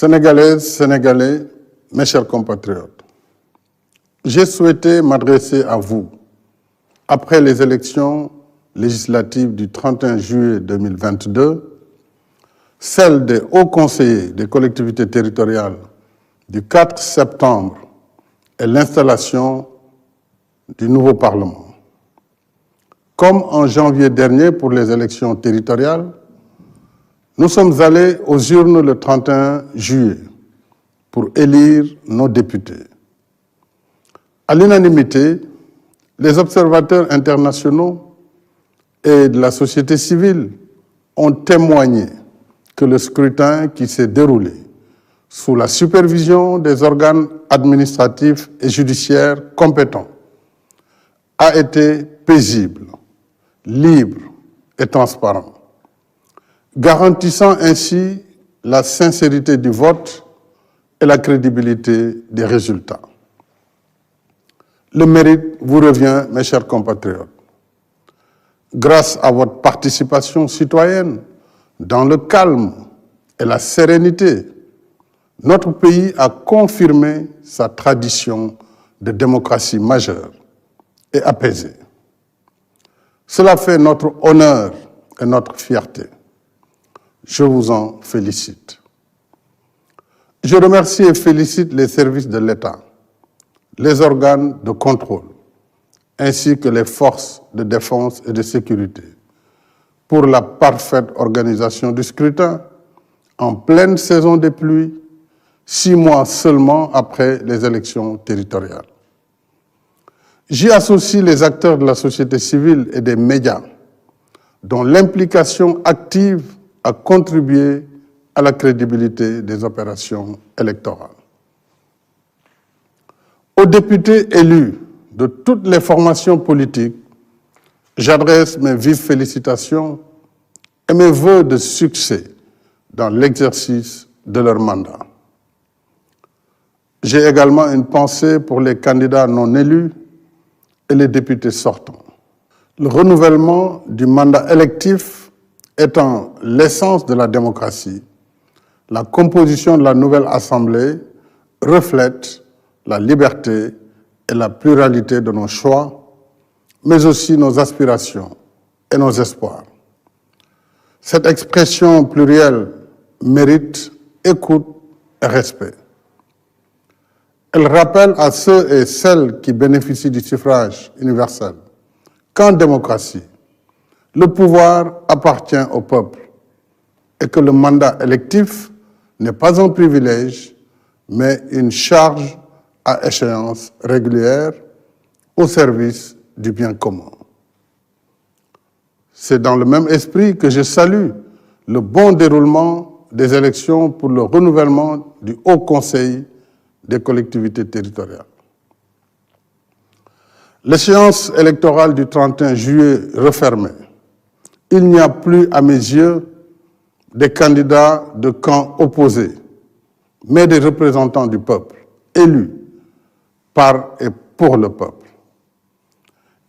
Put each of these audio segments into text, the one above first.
Sénégalaises, Sénégalais, mes chers compatriotes, j'ai souhaité m'adresser à vous après les élections législatives du 31 juillet 2022, celles des hauts conseillers des collectivités territoriales du 4 septembre et l'installation du nouveau Parlement. Comme en janvier dernier pour les élections territoriales, nous sommes allés aux urnes le 31 juillet pour élire nos députés. À l'unanimité, les observateurs internationaux et de la société civile ont témoigné que le scrutin qui s'est déroulé sous la supervision des organes administratifs et judiciaires compétents a été paisible, libre et transparent, garantissant ainsi la sincérité du vote et la crédibilité des résultats. Le mérite vous revient, mes chers compatriotes. Grâce à votre participation citoyenne, dans le calme et la sérénité, notre pays a confirmé sa tradition de démocratie majeure et apaisée. Cela fait notre honneur et notre fierté. Je vous en félicite. Je remercie et félicite les services de l'État, les organes de contrôle, ainsi que les forces de défense et de sécurité, pour la parfaite organisation du scrutin en pleine saison des pluies, 6 mois seulement après les élections territoriales. J'y associe les acteurs de la société civile et des médias, dont l'implication active a contribué à la crédibilité des opérations électorales. Aux députés élus de toutes les formations politiques, j'adresse mes vives félicitations et mes vœux de succès dans l'exercice de leur mandat. J'ai également une pensée pour les candidats non élus et les députés sortants. Le renouvellement du mandat électif étant l'essence de la démocratie, la composition de la nouvelle Assemblée reflète la liberté et la pluralité de nos choix, mais aussi nos aspirations et nos espoirs. Cette expression plurielle mérite écoute et respect. Elle rappelle à ceux et celles qui bénéficient du suffrage universel qu'en démocratie, le pouvoir appartient au peuple et que le mandat électif n'est pas un privilège, mais une charge à échéance régulière au service du bien commun. C'est dans le même esprit que je salue le bon déroulement des élections pour le renouvellement du Haut Conseil des collectivités territoriales. L'échéance électorale du 31 juillet refermée, il n'y a plus, à mes yeux, des candidats de camps opposés, mais des représentants du peuple, élus par et pour le peuple.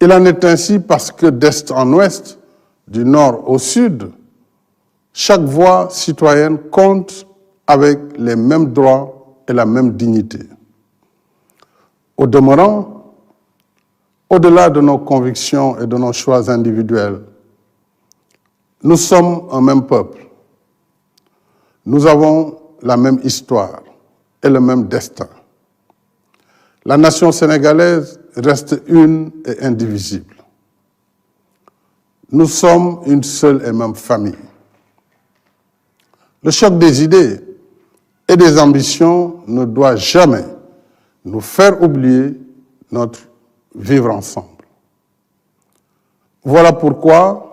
Il en est ainsi parce que d'est en ouest, du nord au sud, chaque voix citoyenne compte avec les mêmes droits et la même dignité. Au demeurant, au-delà de nos convictions et de nos choix individuels, nous sommes un même peuple. Nous avons la même histoire et le même destin. La nation sénégalaise reste une et indivisible. Nous sommes une seule et même famille. Le choc des idées et des ambitions ne doit jamais nous faire oublier notre vivre ensemble. Voilà pourquoi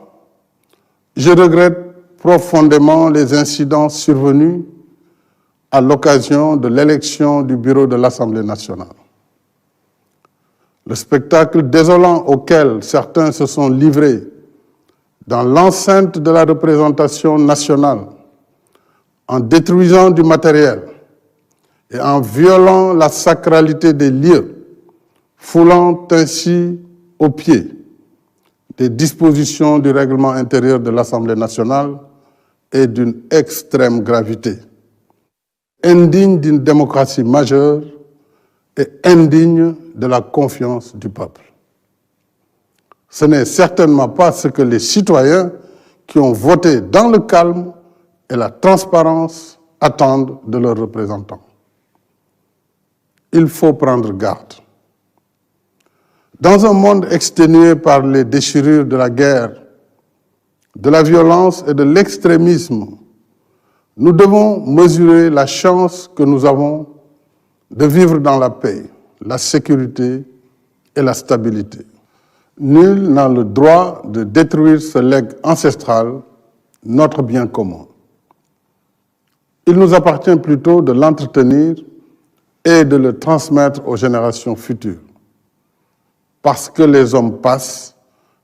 je regrette profondément les incidents survenus à l'occasion de l'élection du bureau de l'Assemblée nationale. Le spectacle désolant auquel certains se sont livrés dans l'enceinte de la représentation nationale, en détruisant du matériel et en violant la sacralité des lieux, foulant ainsi aux pieds des dispositions du règlement intérieur de l'Assemblée nationale, est d'une extrême gravité. indigne d'une démocratie majeure et indigne de la confiance du peuple. Ce n'est certainement pas ce que les citoyens qui ont voté dans le calme et la transparence attendent de leurs représentants. Il faut prendre garde. Dans un monde exténué par les déchirures de la guerre, de la violence et de l'extrémisme, nous devons mesurer la chance que nous avons de vivre dans la paix, la sécurité et la stabilité. Nul n'a le droit de détruire ce legs ancestral, notre bien commun. Il nous appartient plutôt de l'entretenir et de le transmettre aux générations futures. Parce que les hommes passent,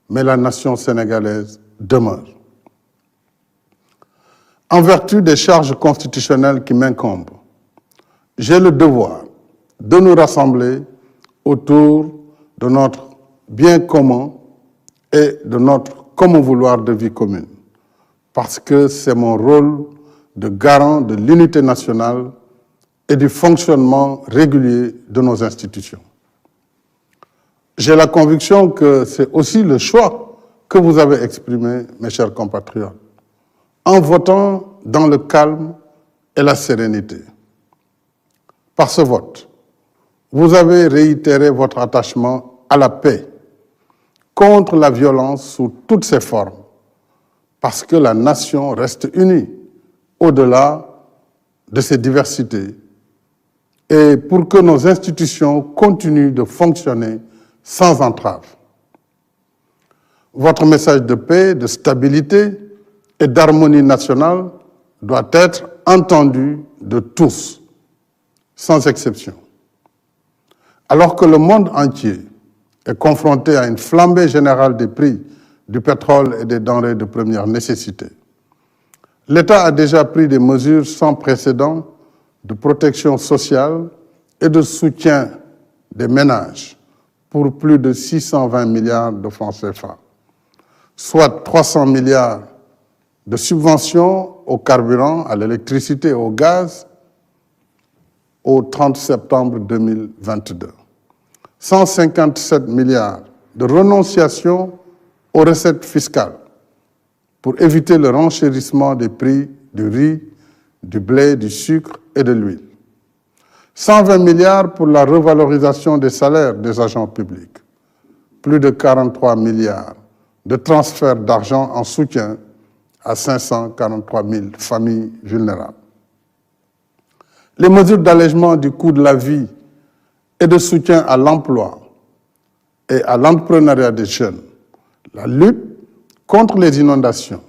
mais la nation sénégalaise demeure. En vertu des charges constitutionnelles qui m'incombent, j'ai le devoir de nous rassembler autour de notre bien commun et de notre commun vouloir de vie commune, parce que c'est mon rôle de garant de l'unité nationale et du fonctionnement régulier de nos institutions. J'ai la conviction que c'est aussi le choix que vous avez exprimé, mes chers compatriotes, en votant dans le calme et la sérénité. Par ce vote, vous avez réitéré votre attachement à la paix, contre la violence sous toutes ses formes, parce que la nation reste unie au-delà de ses diversités et pour que nos institutions continuent de fonctionner sans entrave. Votre message de paix, de stabilité et d'harmonie nationale doit être entendu de tous, sans exception. Alors que le monde entier est confronté à une flambée générale des prix du pétrole et des denrées de première nécessité, l'État a déjà pris des mesures sans précédent de protection sociale et de soutien des ménages pour plus de 620 milliards de francs CFA, soit 300 milliards de subventions au carburant, à l'électricité et au gaz au 30 septembre 2022. 157 milliards de renonciation aux recettes fiscales pour éviter le renchérissement des prix du riz, du blé, du sucre et de l'huile. 120 milliards pour la revalorisation des salaires des agents publics. Plus de 43 milliards de transferts d'argent en soutien à 543 000 familles vulnérables. Les mesures d'allègement du coût de la vie et de soutien à l'emploi et à l'entrepreneuriat des jeunes, la lutte contre les inondations,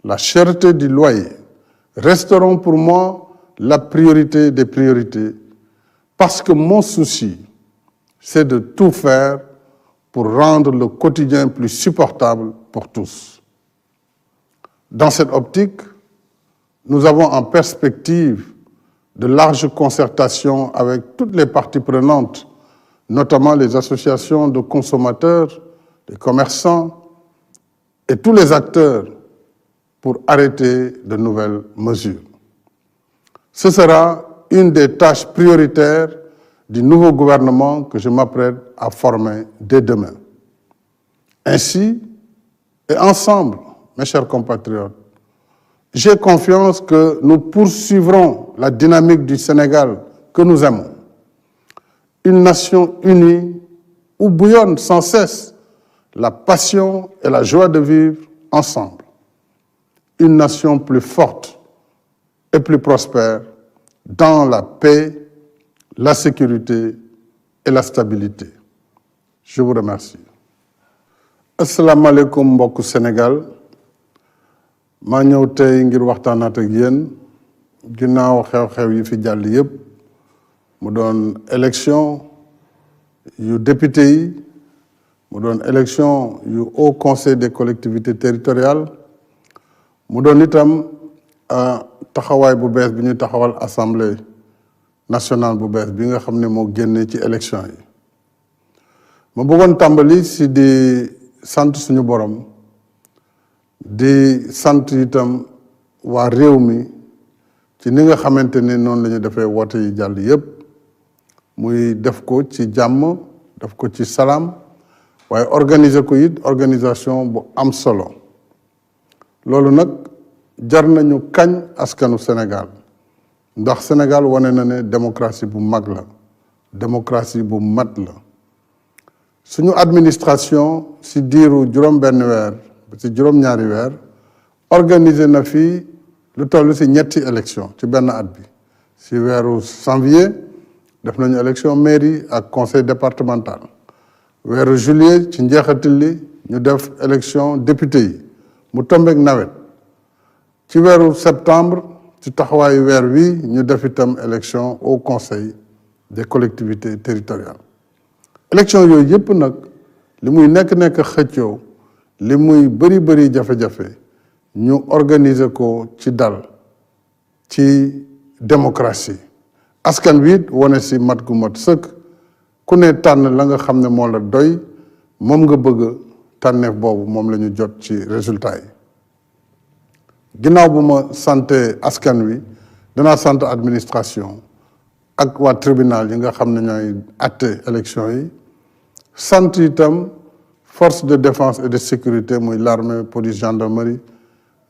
la cherté du loyer resteront pour moi la priorité des priorités parce que mon souci, c'est de tout faire pour rendre le quotidien plus supportable pour tous. Dans cette optique, nous avons en perspective de larges concertations avec toutes les parties prenantes, notamment les associations de consommateurs, les commerçants et tous les acteurs pour arrêter de nouvelles mesures. Ce sera une des tâches prioritaires du nouveau gouvernement que je m'apprête à former dès demain. Ainsi, et ensemble, mes chers compatriotes, j'ai confiance que nous poursuivrons la dynamique du Sénégal que nous aimons. Une nation unie où bouillonnent sans cesse la passion et la joie de vivre ensemble. Une nation plus forte et plus prospère dans la paix, la sécurité et la stabilité. Je vous remercie. Assalamu alaikum mbokku Sénégal. maa ñëw tey ngir waxtaanaat ak yéen ginnaaw xew-xew yi fi jàll yépp mu doon élection yu député yi mu doon élection yu Haut Conseil des collectivités territoriales mu doon itam taxawaay bu bees bi ñu taxawal assemblée nationale bu bees bi nga xam ne moo génne ci élection yi ma bëggoon tàmbali si di sant suñu borom di sant itam waa réew mi ci ni nga xamante ne noonu la ñu defee woote yi jàll yépp muy def ko ci jàmm def ko ci salaam waaye organiser ko it organisation bu am solo loolu nag jar nañu kañ askanu Sénégal ndax Sénégal wane na ne démocratie bu mag la démocratie bu mat la suñu administration si diiru juróom-benn weer ba si juróom-ñaari weer organiser na fi lu toll si ñetti élection ci benn at bi si weeru janvier def nañu élection mairie ak conseil départemental weeru juillet ci njeexital li ñu def élection député yi mu tombeek nawet ci weeru septembre ci taxawaayu weer wi ñu def itam élection au conseil des collectivités territoriales élection yooyu yëpp nag li muy nekk xëccoo li muy bëri jafe-jafe ñu organiser ko ci dal ci démocratie askan wi it wane si mat gu mat sëkk ku ne tànn la nga xam ne moo la doy moom nga bëgg tànneef boobu moom la ñu jot ci résultat yi ginnaaw bu ma santé askan wi danaa sant administration ak waa tribunal yi nga xam ne ñooy àtte élection yi sant itam force de défense et de sécurité muy l'armée police gendarmerie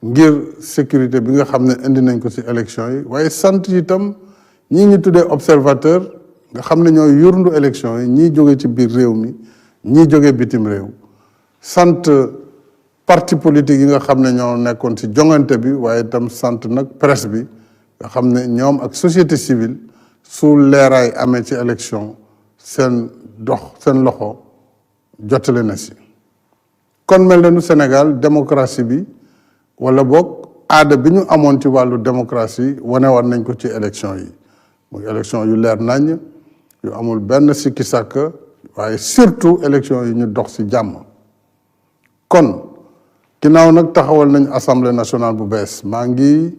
ngir sécurité bi nga xam ne indi nañ ko ci élection yi waaye sant itam ñii ñu tuddee observateur nga xam ne ñooy yurndu élection yi ñii jóge ci biir réew mi ñii jóge bitim réew sant parti politique yi nga xam ne ñoo nekkoon ci jongante bi waaye itam sant nag presse bi nga xam ne ñoom ak société civile su leeraay amee ci élection seen loxo jotale na si kon mel na nu Sénégal démocratie bi wala boog aada bi ñu amoon ci wàllu démocratie wane war nañ ko ci élection yi muy élection yu leer nañ yu amul benn sikki sàkk waaye surtout élection yi ñu dox ci jàmm kon ginnaaw nag taxawal nañ assemblée nationale bu bees maa ngi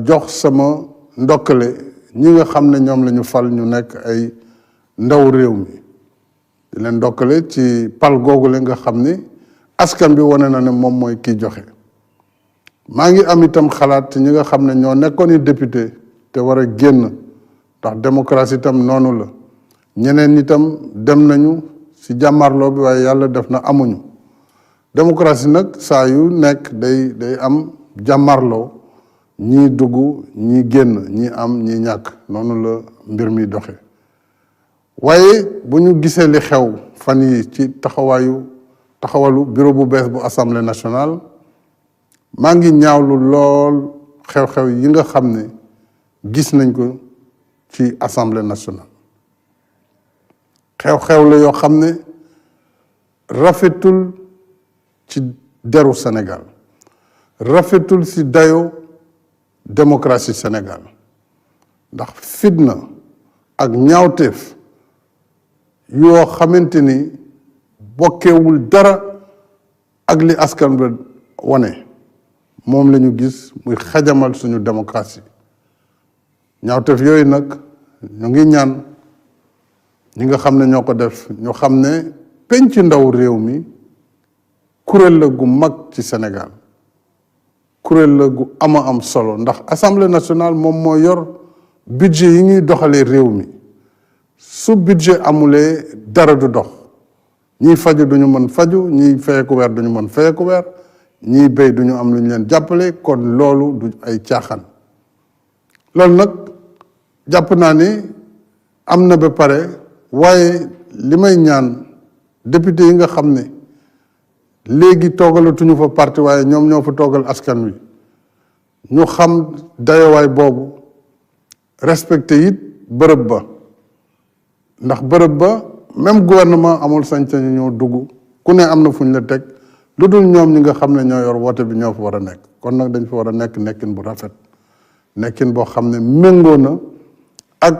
jox sama ndokkale ñi nga xam ne ñoom la ñu fal ñu nekk ay ndaw réew mi di leen ndokkale ci pal googule nga xam ni askan bi wane na ne moom mooy kiy joxe maa ngi am itam xalaat ci ñi nga xam ne ñoo nekkoon i député te war a génn ndax démocratie itam noonu la ñeneen itam dem nañu ci jàmmarloo bi waaye yàlla def na amuñu démocratie nag saa yu nekk day am jàmmarloo ñii dugg ñii génn ñii am ñii ñàkk noonu la mbir mi doxe waaye bu ñu gisee li xew fan yi ci taxawalu bureau bu bees bu assemblée nationale maa ngi ñaawlu lool xew-xew yi nga xam ne gis nañ ko ci assemblée nationale xew-xew la yoo xam ne rafetul ci deru Sénégal rafetul ci dayo démocratie Sénégal ndax fitna ak ñaawteef yoo xamante ni bokkewul dara ak li askan ba wane moom la ñu gis muy xajamal suñu démocratie ñaawteef yooyu nag ñu ngi ñaan ñi nga xam ne ñoo ko def ñu xam ne penc ndaw réew mi kuréel la gu mag ci Sénégal kuréel la gu am solo ndax assemblée nationale moom moo yor budget yi ñuy doxalee réew mi su budget amulee dara du dox ñiy faju duñu mën faju ñiy fayeku weer duñu mën fayeku weer ñiy béy duñu am lu ñu leen jàppale kon loolu du ay caaxaan loolu nag jàpp naa ni am na ba pare waaye li may ñaan député yi nga xam ne léegi toogalatuñu fa parti waaye ñoom ñoo fa toogal askan wi ñu xam dayowaay boobu respecté it bërëb ba ndax bërëb ba même gouvernement amul sañ-sañu ñoo dugg ku ne am na fu ñu la teg lu dul ñoom ñi nga xam ne ñoo yor woote bi ñoo fa war a nekk kon nag dañ fa war a nekk nekkin bu rafet nekkin boo xam ne méngoo na ak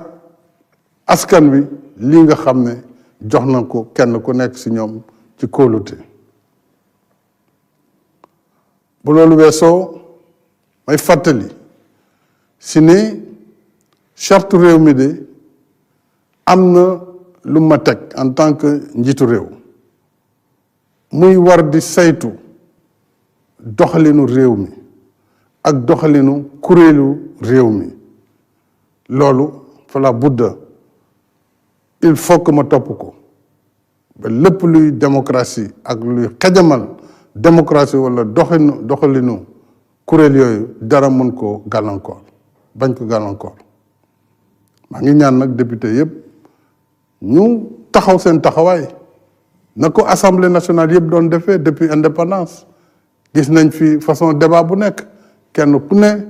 askan wi lii nga xam ne jox na ko kenn ku nekk ci ñoom ci kóolute bu loolu weesoo may fàttali si ne charte réew mi de am na lu ma teg en tant que njiitu réew muy war di saytu doxalinu réew mi ak doxalinu kuréelu réew mi loolu fala budda il faut que ma topp ko ba lépp luy démocratie ak luy xajamal démocratie wala doxalinu kuréel yooyu dara mën ko gàllankoor bañ ko gàllankoor maa ngi ñaan nag député yépp ñu taxaw seen taxawaay na ko assemblée nationale yëpp doon defee depuis indépendance gis nañ fi façon débat bu nekk kenn ku ne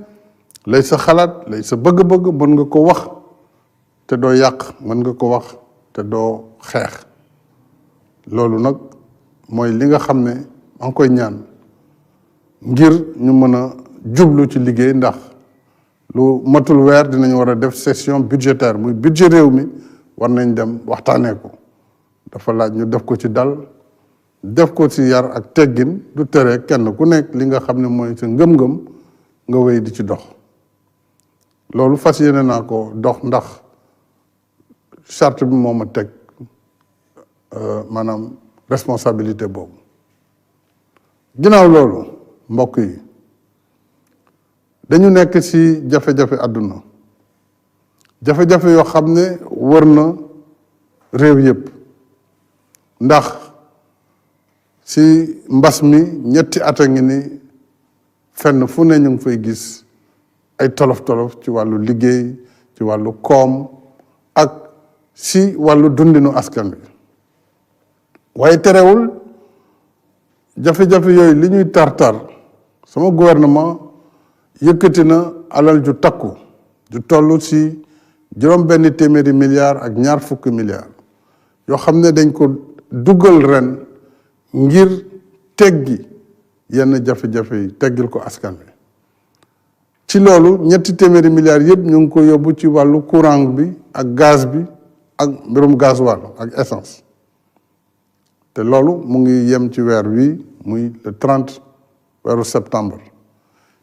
lay sa xalaat lay sa bëgg-bëgg mën nga ko wax te doo yàq mën nga ko wax te doo xeex loolu nag mooy li nga xam ne maa ngi koy ñaan ngir ñu mën a jublu ci liggéey ndax lu matul weer dinañ war a def session budgétaire muy budget réew mi war nañ dem waxtaanee ko dafa laaj ñu def ko ci dal def ko ci yar ak teggin du tere kenn ku nekk li nga xam ne mooy sa ngëm-ngëm nga wéy di ci dox loolu fas yéene naa ko dox ndax charte bi moo ma teg maanaam responsabilité boobu ginnaaw loolu mbokk yi dañu nekk ci jafe-jafe àdduna jafe-jafe yoo xam ne wër na réew yépp ndax ci mbas mi ñetti at a ngi ni fenn fu ne ñu ngi fay gis ay tolof-tolof ci wàllu liggéey ci wàllu koom ak ci wàllu dundinu askan wi waaye terewul jafe-jafe yooyu li ñuy tar-tar sama gouvernement yëkkati na alal ju takku ju toll ci juróom-benn téeméeri milliards ak ñaar fukki milliards yoo xam ne dañ ko dugal ren ngir teggi yenn jafe-jafe yi teggil ko askan wi ci loolu ñetti téeméeri milliards yëpp ñu ngi ko yóbbu ci wàllu courant bi ak gaz bi ak mbirum gasoil ak essence te loolu mu ngi yem ci weer wi muy le 30 weeru septembre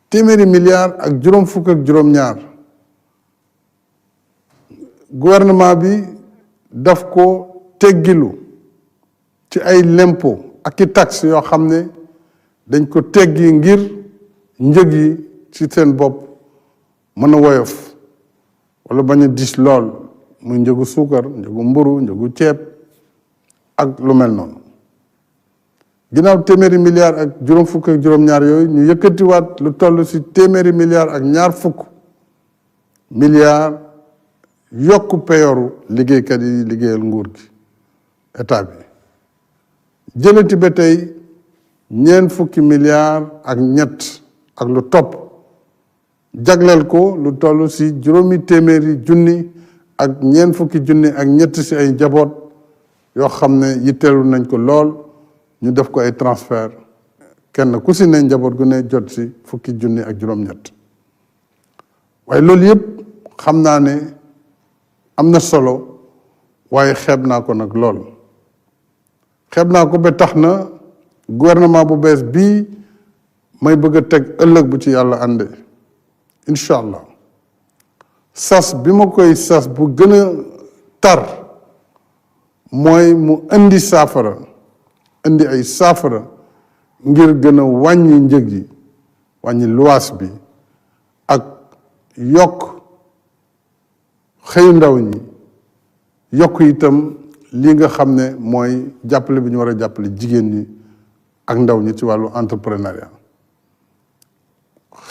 téeméeri milliards ak juróom fukk ak juróom-ñaar gouvernement bi daf ko teggilu ci ay lempo ak i taxe yoo xam ne dañ ko teggi ngir njëg yi ci seen bopp mën a woyof wala bañ a dis lool muy njëgu suukar njëgu mburu njëgu ceeb ak lu mel noonu ginnaaw téeméeri milliards ak juróom fukk ak juróom-ñaar yooyu ñu yëkkatiwaat lu toll ci téeméeri milliards ak ñaar fukk milliards yokku peyoru liggéeykat yi liggéeyal nguur gi état bi jëlati ba tey ñeent fukki milliards ak ñett ak lu topp jagleel ko lu toll ci juróomi téeméeri junni ak ñeent fukki junni ak ñett ci ay njaboot yoo xam ne yitteelu nañ ko lool ñu def ko ay transfert kenn ku ci ne njaboot gu ne jot ci fukki junni ak juróom-ñett waaye loolu yëpp xam naa ne am na solo waaye xeeb naa ko nag lool xeeb naa ko ba tax na gouvernement bu bees bii may bëgg a teg ëllëg bu ci yàlla ànde incha allah sas bi ma koy sas bu gën a tar mooy mu indi saafara indi ay saafara ngir gën a wàññi njëg yi wàññi luwaas bi ak yokk xëyu ndaw ñi yokk itam li nga xam ne mooy jàppale bi ñu war a jàppale jigéen ñi ak ndaw ñi ci wàllu entrepreneuriat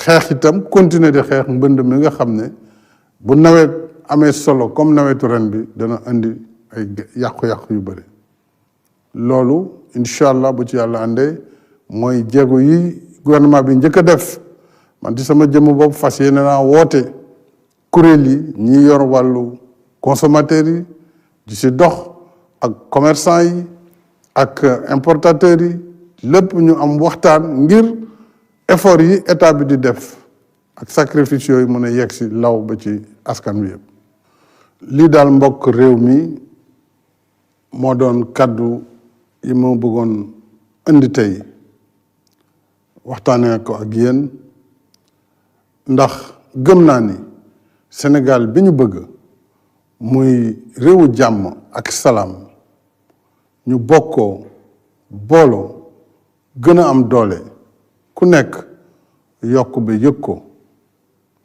xeex itam continuer di xeex mbënd mi nga xam ne bu nawet amee solo comme nawetu ren bi dana indi ay yàqu-yàqu yu bëri loolu incha allah bu ci yàlla àndee mooy jéego yi gouvernement bi njëkk a def man ci sama jëmm bopp fas yéene naa woote kuréel yi ñi yor wàllu consommateurs yi di si dox ak commerçant yi ak importateurs yi lépp ñu am waxtaan ngir effort yi état bi di def ak sacrifice yooyu mën a yegg si law ba ci askan wi yëpp lii daal mbokk réew mi moo doon kaddu yi ma bëggoon indi tey waxtaanee ko ak yéen ndax gëm naa ni Sénégal bi ñu bëgg muy réewu jàmm ak salaam ñu bokkoo booloo gën a am doole ku nekk yokk ba yëg ko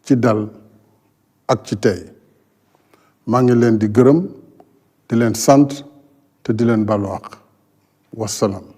ci dal ak ci tey maa ngi leen di gërëm di leen sant te di leen balu àq wasalaam